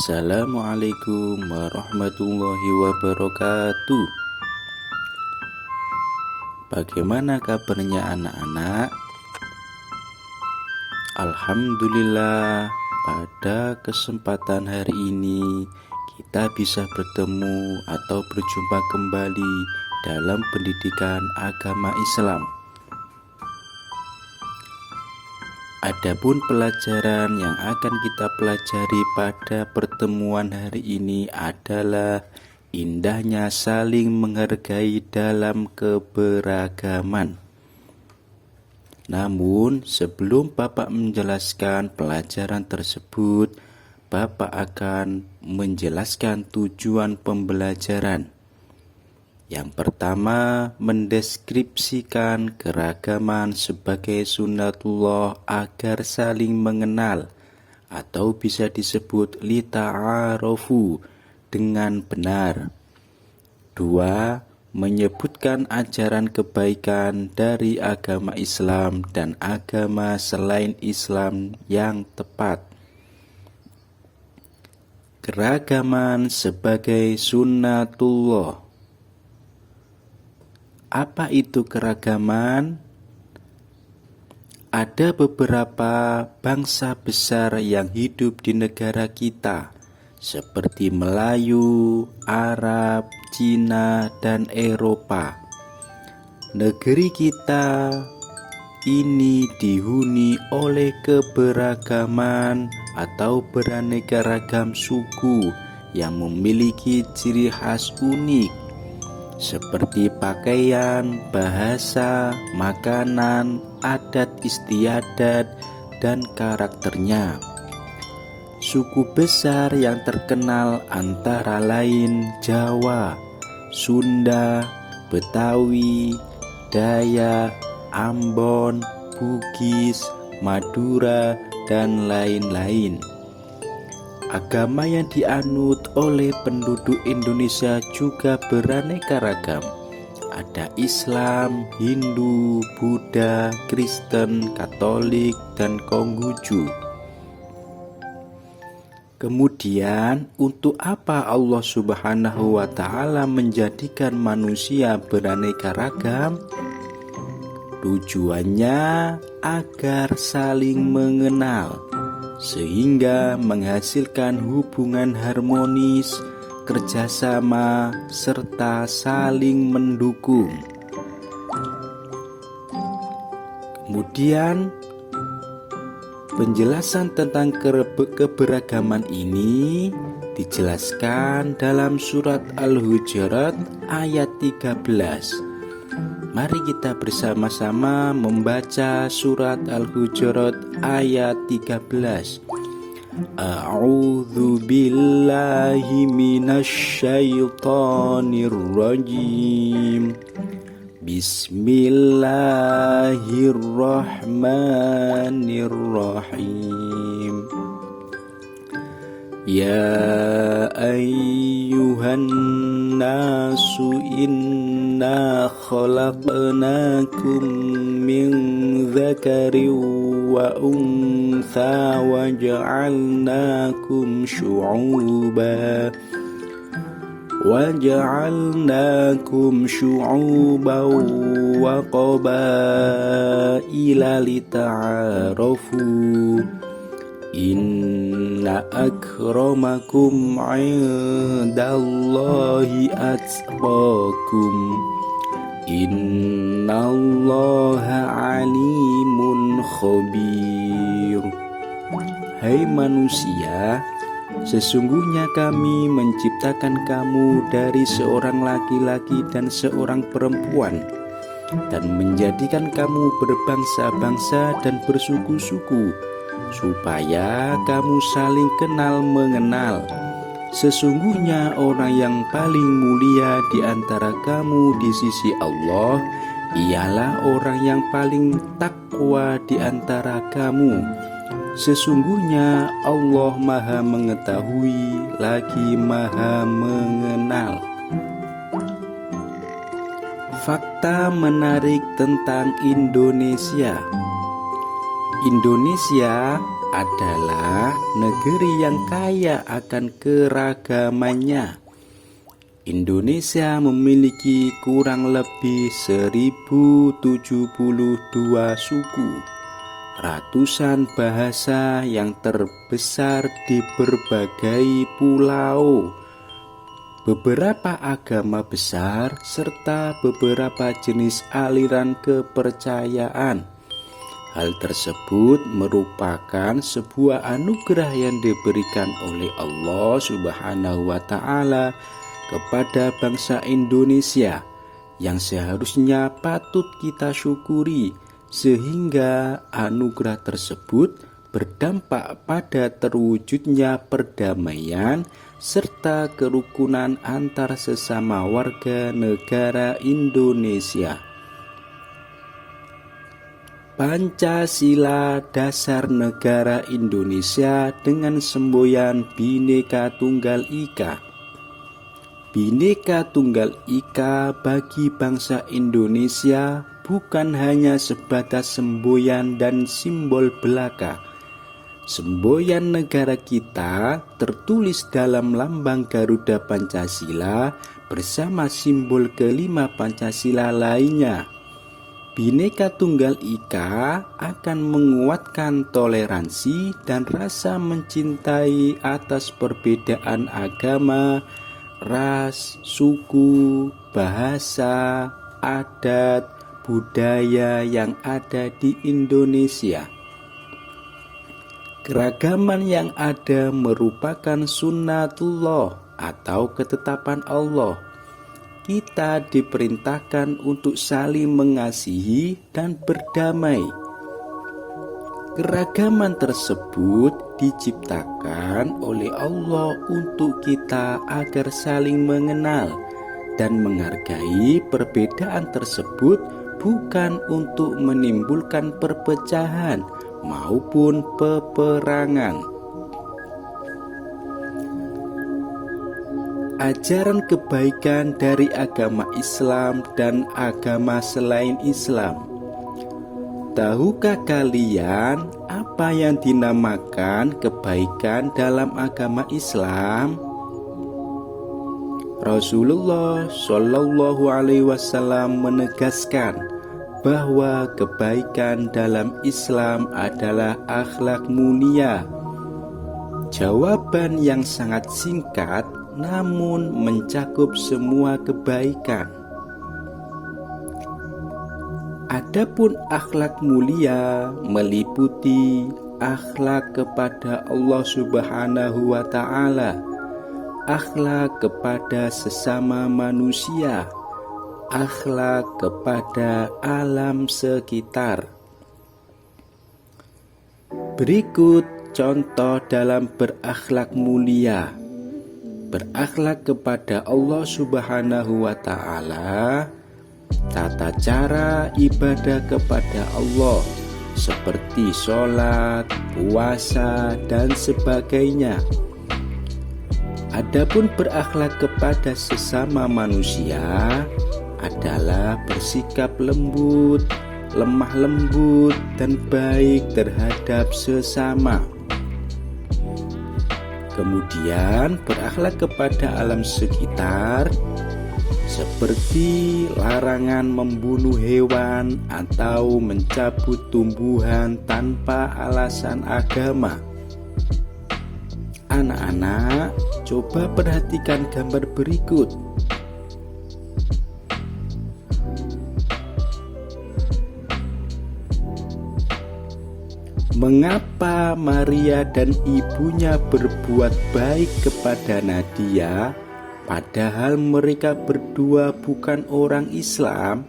Assalamualaikum warahmatullahi wabarakatuh. Bagaimana kabarnya anak-anak? Alhamdulillah, pada kesempatan hari ini kita bisa bertemu atau berjumpa kembali dalam pendidikan agama Islam. Adapun pelajaran yang akan kita pelajari pada pertemuan hari ini adalah indahnya saling menghargai dalam keberagaman. Namun, sebelum Bapak menjelaskan pelajaran tersebut, Bapak akan menjelaskan tujuan pembelajaran. Yang pertama, mendeskripsikan keragaman sebagai sunnatullah agar saling mengenal atau bisa disebut lita'arofu dengan benar. 2. Menyebutkan ajaran kebaikan dari agama Islam dan agama selain Islam yang tepat. Keragaman sebagai sunnatullah. Apa itu keragaman? Ada beberapa bangsa besar yang hidup di negara kita, seperti Melayu, Arab, Cina, dan Eropa. Negeri kita ini dihuni oleh keberagaman atau beraneka ragam suku yang memiliki ciri khas unik, seperti pakaian, bahasa, makanan, adat istiadat, dan karakternya. Suku besar yang terkenal antara lain Jawa, Sunda, Betawi, Dayak, Ambon, Bugis, Madura, dan lain-lain. Agama yang dianut oleh penduduk Indonesia juga beraneka ragam. Ada Islam, Hindu, Buddha, Kristen, Katolik, dan Konghucu. Kemudian, untuk apa Allah Subhanahu wa Ta'ala menjadikan manusia beraneka ragam? Tujuannya agar saling mengenal, sehingga menghasilkan hubungan harmonis, kerjasama, serta saling mendukung. Kemudian, penjelasan tentang keberagaman ini dijelaskan dalam surat Al-Hujurat ayat 13. Mari kita bersama-sama membaca surat Al-Hujurat ayat 13. A'udzu billahi minasyaitonir rajim. Bismillahirrahmanirrahim. Ya ayyuhan nasu inna khalaqnakum min dzakarin wa untha wa ja'alnakum syu'uban wa qabaila lita'arafu. Inna akramakum 'indallahi atqakum. Innallaha 'alimun khabir. Hai manusia, sesungguhnya kami menciptakan kamu dari seorang laki-laki dan seorang perempuan, dan menjadikan kamu berbangsa-bangsa dan bersuku-suku, supaya kamu saling kenal mengenal. Sesungguhnya orang yang paling mulia di antara kamu di sisi Allah ialah orang yang paling takwa di antara kamu. Sesungguhnya Allah Maha Mengetahui lagi Maha Mengenal. Fakta menarik tentang Indonesia. Indonesia adalah negeri yang kaya akan keragamannya. Indonesia memiliki kurang lebih 1072 suku, ratusan bahasa yang tersebar di berbagai pulau, beberapa agama besar, serta beberapa jenis aliran kepercayaan. Hal tersebut merupakan sebuah anugerah yang diberikan oleh Allah Subhanahu wa Ta'ala kepada bangsa Indonesia, yang seharusnya patut kita syukuri, sehingga anugerah tersebut berdampak pada terwujudnya perdamaian serta kerukunan antar sesama warga negara Indonesia. Pancasila, dasar negara Indonesia dengan semboyan Bhinneka Tunggal Ika. Bhinneka Tunggal Ika bagi bangsa Indonesia bukan hanya sebatas semboyan dan simbol belaka. Semboyan negara kita tertulis dalam lambang Garuda Pancasila bersama simbol kelima Pancasila lainnya. Bhinneka Tunggal Ika akan menguatkan toleransi dan rasa mencintai atas perbedaan agama, ras, suku, bahasa, adat, budaya yang ada di Indonesia. Keragaman yang ada merupakan sunnatullah atau ketetapan Allah. Kita diperintahkan untuk saling mengasihi dan berdamai. Keragaman tersebut diciptakan oleh Allah untuk kita agar saling mengenal dan menghargai perbedaan tersebut, bukan untuk menimbulkan perpecahan maupun peperangan. Ajaran kebaikan dari agama Islam dan agama selain Islam. Tahukah kalian apa yang dinamakan kebaikan dalam agama Islam? Rasulullah Shallallahu Alaihi Wasallam menegaskan bahwa kebaikan dalam Islam adalah akhlak mulia. Jawaban yang sangat singkat namun mencakup semua kebaikan. Adapun akhlak mulia meliputi akhlak kepada Allah Subhanahu wa Ta'ala, akhlak kepada sesama manusia, akhlak kepada alam sekitar. Berikut contoh dalam berakhlak mulia. Berakhlak kepada Allah Subhanahu wa Ta'ala, tata cara ibadah kepada Allah seperti sholat, puasa, dan sebagainya. Adapun berakhlak kepada sesama manusia adalah bersikap lembut, lemah lembut, dan baik terhadap sesama. Kemudian berakhlak kepada alam sekitar seperti larangan membunuh hewan atau mencabut tumbuhan tanpa alasan agama. Anak-anak, coba perhatikan gambar berikut. Mengapa Maria dan ibunya berbuat baik kepada Nadia, padahal mereka berdua bukan orang Islam?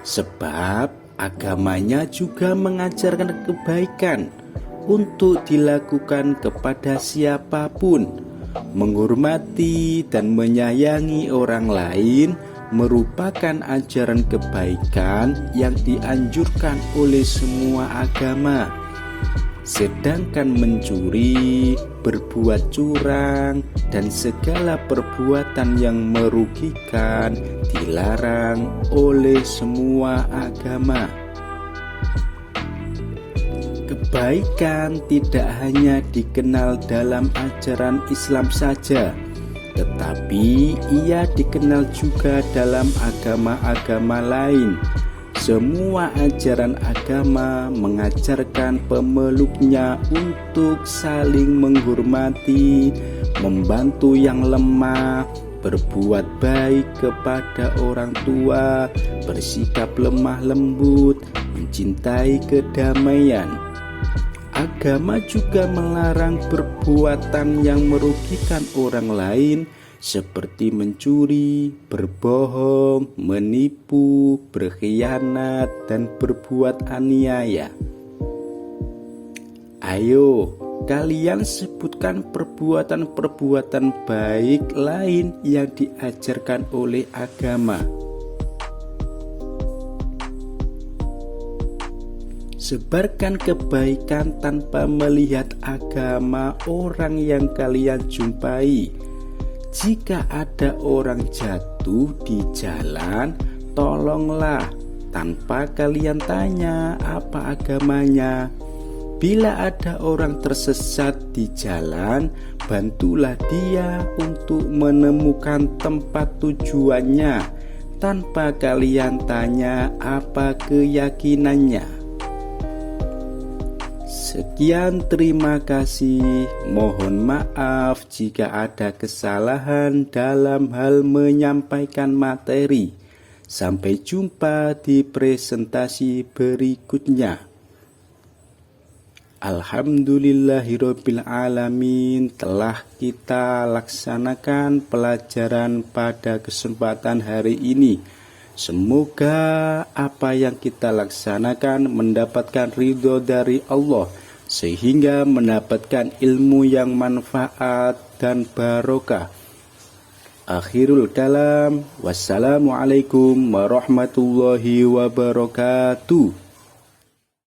Sebab agamanya juga mengajarkan kebaikan untuk dilakukan kepada siapapun. Menghormati dan menyayangi orang lain merupakan ajaran kebaikan yang dianjurkan oleh semua agama. Sedangkan mencuri, berbuat curang, dan segala perbuatan yang merugikan dilarang oleh semua agama. Kebaikan tidak hanya dikenal dalam ajaran Islam saja, tetapi ia dikenal juga dalam agama-agama lain. Semua ajaran agama mengajarkan pemeluknya untuk saling menghormati, membantu yang lemah, berbuat baik kepada orang tua, bersikap lemah lembut, mencintai kedamaian. Agama juga melarang perbuatan yang merugikan orang lain seperti mencuri, berbohong, menipu, berkhianat, dan berbuat aniaya. Ayo, kalian sebutkan perbuatan-perbuatan baik lain yang diajarkan oleh agama. Sebarkan kebaikan tanpa melihat agama orang yang kalian jumpai. Jika ada orang jatuh di jalan, tolonglah tanpa kalian tanya apa agamanya. Bila ada orang tersesat di jalan, bantulah dia untuk menemukan tempat tujuannya tanpa kalian tanya apa keyakinannya. Sekian, terima kasih. Mohon maaf jika ada kesalahan dalam hal menyampaikan materi. Sampai jumpa di presentasi berikutnya. Alhamdulillahirabbil alamin, telah kita laksanakan pelajaran pada kesempatan hari ini. Semoga apa yang kita laksanakan mendapatkan ridho dari Allah, sehingga mendapatkan ilmu yang manfaat dan barokah. Akhirul kalam, wassalamualaikum warahmatullahi wabarakatuh.